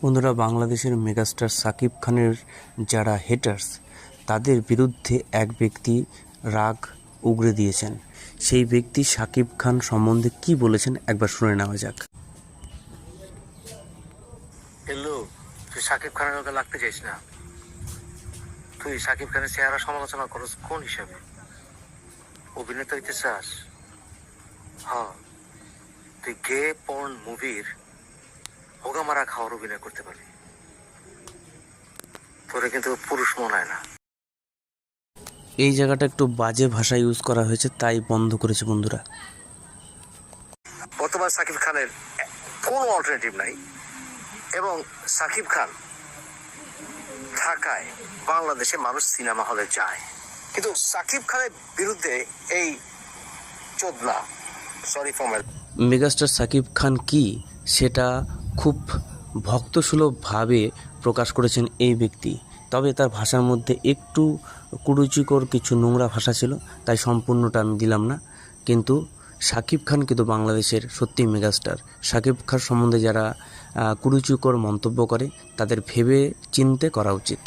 বন্ধুরা, বাংলাদেশের মেগাস্টার সাকিব খানের যারা হেটার্স তাদের বিরুদ্ধে এক ব্যক্তি রাগ উগরে দিয়েছেন। সেই ব্যক্তি সাকিব খান সম্বন্ধে কি বলেছেন একবার শুনে নেওয়া যাক। এলো, তুই সাকিব খানের মতো লাগতে চাইস না। তুই সাকিব খানের চেহারা সমালোচনা করস কোন হিসাবে? অভিনেতা হইতে চাস? হ্যাঁ, তুই গে পর্ন মুভির হোগামারা খাওয়ার অভিনয় করতে পারবি। তোরে কিন্তু পুরুষ মনে হয় না। এই জায়গাটা একটু বাজে ভাষা ইউজ করা হয়েছে, তাই বন্ধ করেছে বন্ধুরা। বর্তমান সাকিব খানের কোনো অল্টারনেটিভ নাই, এবং সাকিব খান থাকায় বাংলাদেশে মানুষ সিনেমা হলে যায়। কিন্তু সাকিব খানের বিরুদ্ধে এই চোদনা, sorry for my, megastar Shakib Khan কি সেটা খুব ভক্তসুলভভাবে প্রকাশ করেছেন এই ব্যক্তি। তবে তার ভাষার মধ্যে একটু কুরুচিকর কিছু নোংরা ভাষা ছিল, তাই সম্পূর্ণটা আমি দিলাম না। কিন্তু সাকিব খান কিন্তু বাংলাদেশের সত্যি মেগাস্টার। সাকিব খান সম্বন্ধে যারা কুরুচিকর মন্তব্য করে তাদের ভেবে চিন্তে করা উচিত।